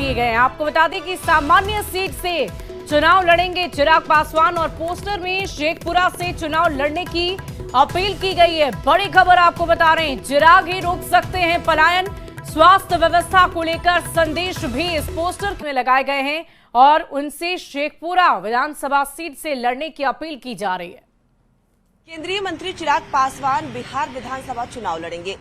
किए गए हैं। आपको बता दें कि सामान्य सीट से चुनाव लड़ेंगे चिराग पासवान और पोस्टर में शेखपुरा से चुनाव लड़ने की अपील की गई है। बड़ी खबर आपको बता रहे हैं, चिराग ही रोक सकते हैं पलायन। स्वास्थ्य व्यवस्था को लेकर संदेश भी इस पोस्टर में लगाए गए हैं और उनसे शेखपुरा विधानसभा सीट से लड़ने की अपील की जा रही है। केंद्रीय मंत्री चिराग पासवान बिहार विधानसभा चुनाव लड़ेंगे।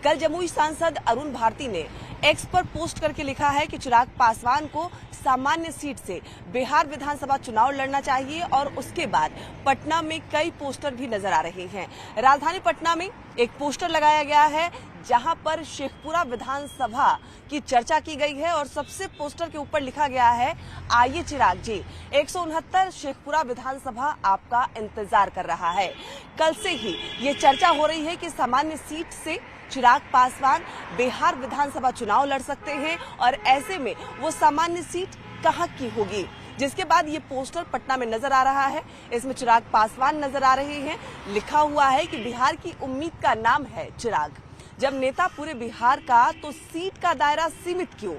कल जमुई सांसद अरुण भारती ने एक्स पर पोस्ट करके लिखा है कि चिराग पासवान को सामान्य सीट से बिहार विधानसभा चुनाव लड़ना चाहिए और उसके बाद पटना में कई पोस्टर भी नजर आ रहे हैं। राजधानी पटना में एक पोस्टर लगाया गया है जहां पर शेखपुरा विधानसभा की चर्चा की गई है और सबसे पोस्टर के ऊपर लिखा गया है, आइए चिराग जी, 169 शेखपुरा विधानसभा आपका इंतजार कर रहा है। कल से ही ये चर्चा हो रही है कि सामान्य सीट से चिराग पासवान बिहार विधानसभा चुनाव लड़ सकते हैं और ऐसे में वो सामान्य सीट कहां की होगी, जिसके बाद ये पोस्टर पटना में नजर आ रहा है। इसमें चिराग पासवान नजर आ रहे हैं। लिखा हुआ है कि बिहार की उम्मीद का नाम है चिराग। जब नेता पूरे बिहार का तो सीट का दायरा सीमित क्यों।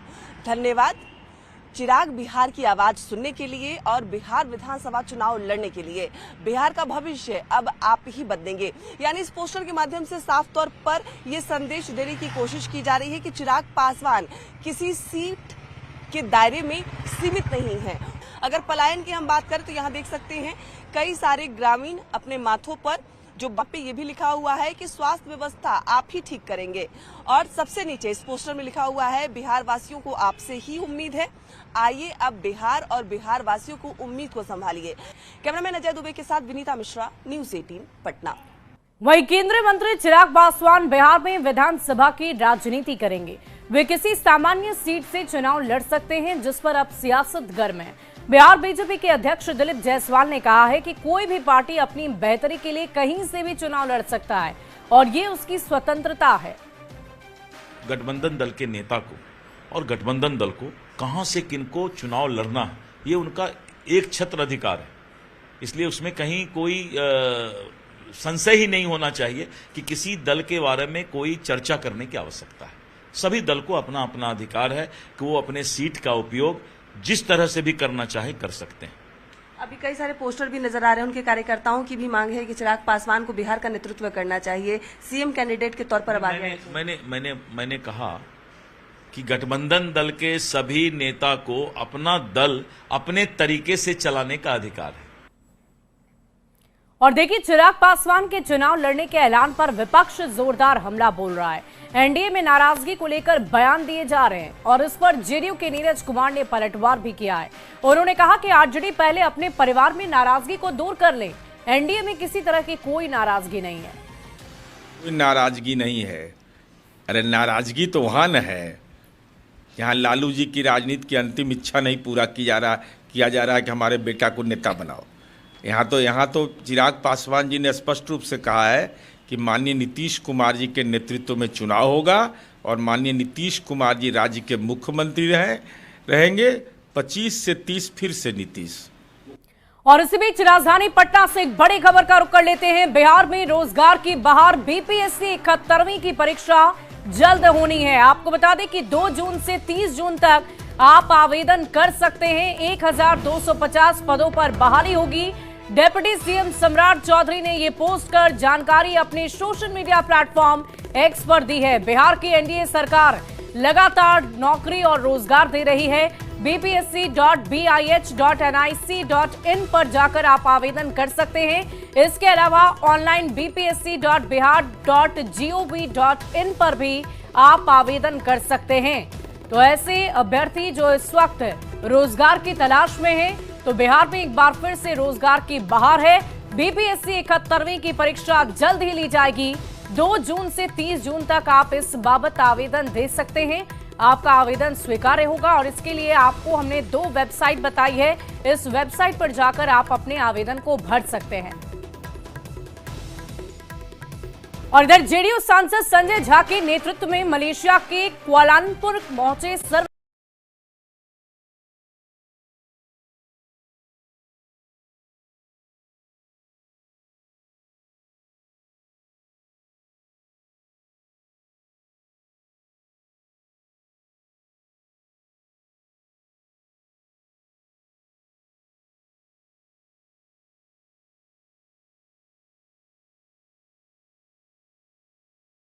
धन्यवाद चिराग, बिहार की आवाज सुनने के लिए और बिहार विधानसभा चुनाव लड़ने के लिए। बिहार का भविष्य अब आप ही बदलेंगे। यानी इस पोस्टर के माध्यम से साफ तौर पर यह संदेश देने की कोशिश की जा रही है कि चिराग पासवान किसी सीट के दायरे में सीमित नहीं है। अगर पलायन की हम बात करें तो यहाँ देख सकते हैं कई सारे ग्रामीण अपने माथों पर जो पे ये भी लिखा हुआ है कि स्वास्थ्य व्यवस्था आप ही ठीक करेंगे और सबसे नीचे इस पोस्टर में लिखा हुआ है, बिहार वासियों को आपसे ही उम्मीद है, आइए अब बिहार और बिहार वासियों को उम्मीद को संभालिए। कैमरामैन अजय दुबे के साथ विनीता मिश्रा, न्यूज़ 18 पटना। वहीं केंद्रीय मंत्री चिराग पासवान बिहार में विधानसभा की राजनीति करेंगे। वे किसी सामान्य सीट से चुनाव लड़ सकते हैं जिस पर अब सियासत गर्म है। बिहार बीजेपी के अध्यक्ष दिलीप जायसवाल ने कहा है कि कोई भी पार्टी अपनी बेहतरी के लिए कहीं से भी चुनाव लड़ सकता है और ये उसकी स्वतंत्रता है। गठबंधन दल के नेता को और गठबंधन दल को कहां से किनको चुनाव लड़ना है, ये उनका एक छत्र अधिकार है। इसलिए उसमें कहीं कोई संशय ही नहीं होना चाहिए कि किसी दल के बारे में कोई चर्चा करने की आवश्यकता है। सभी दल को अपना अपना अधिकार है कि वो अपने सीट का उपयोग जिस तरह से भी करना चाहे कर सकते हैं। अभी कई सारे पोस्टर भी नजर आ रहे हैं। उनके कार्यकर्ताओं की भी मांग है कि चिराग पासवान को बिहार का नेतृत्व करना चाहिए, सीएम कैंडिडेट के तौर पर अब आगे। मैंने कहा कि गठबंधन दल के सभी नेता को अपना दल अपने तरीके से चलाने का अधिकार है। और देखिए, चिराग पासवान के चुनाव लड़ने के ऐलान पर विपक्ष जोरदार हमला बोल रहा है। एनडीए में नाराजगी को लेकर बयान दिए जा रहे हैं और इस पर जेडीयू के नीरज कुमार ने पलटवार भी किया है। उन्होंने कहा कि आरजेडी पहले अपने परिवार में नाराजगी को दूर कर ले। एनडीए में किसी तरह की कोई नाराजगी नहीं है। कोई नाराजगी नहीं है। अरे नाराजगी तो वहाँ न है, यहाँ लालू जी की राजनीति की अंतिम इच्छा नहीं पूरा किया जा रहा है कि हमारे बेटा को नेता बनाओ। यहाँ तो चिराग पासवान जी ने स्पष्ट रूप से कहा है कि माननीय नीतीश कुमार जी के नेतृत्व में चुनाव होगा और माननीय नीतीश कुमार जी राज्य के मुख्यमंत्री रहेंगे। 25 से 30 फिर से नीतीश। और इसी बीच राजधानी पटना से एक बड़ी खबर का रुख कर लेते हैं। बिहार में रोजगार की बहार, बीपीएससी 71वीं की परीक्षा जल्द होनी है। आपको बता दें कि 2 जून से 30 जून तक आप आवेदन कर सकते हैं। 1250 पदों पर बहाली होगी। डिप्टी सीएम सम्राट चौधरी ने ये पोस्ट कर जानकारी अपने सोशल मीडिया प्लेटफॉर्म एक्स पर दी है। बिहार की एनडीए सरकार लगातार नौकरी और रोजगार दे रही है। bpsc.bih.nic.in पर जाकर आप आवेदन कर सकते हैं। इसके अलावा ऑनलाइन bpsc.bihar.gov.in पर भी आप आवेदन कर सकते हैं। तो ऐसे अभ्यर्थी जो इस वक्त रोजगार की तलाश में हैं, तो बिहार में एक बार फिर से रोजगार की बहार है। बीपीएससी 71वीं की परीक्षा जल्द ही ली जाएगी। 2 जून से 30 जून तक आप इस बाबत आवेदन दे सकते हैं। आपका आवेदन स्वीकार्य होगा और इसके लिए आपको हमने 2 वेबसाइट बताई है। इस वेबसाइट पर जाकर आप अपने आवेदन को भर सकते हैं। और इधर जेडीयू सांसद संजय झा के नेतृत्व में मलेशिया के कुआलालंपुर पहुंचे सर्व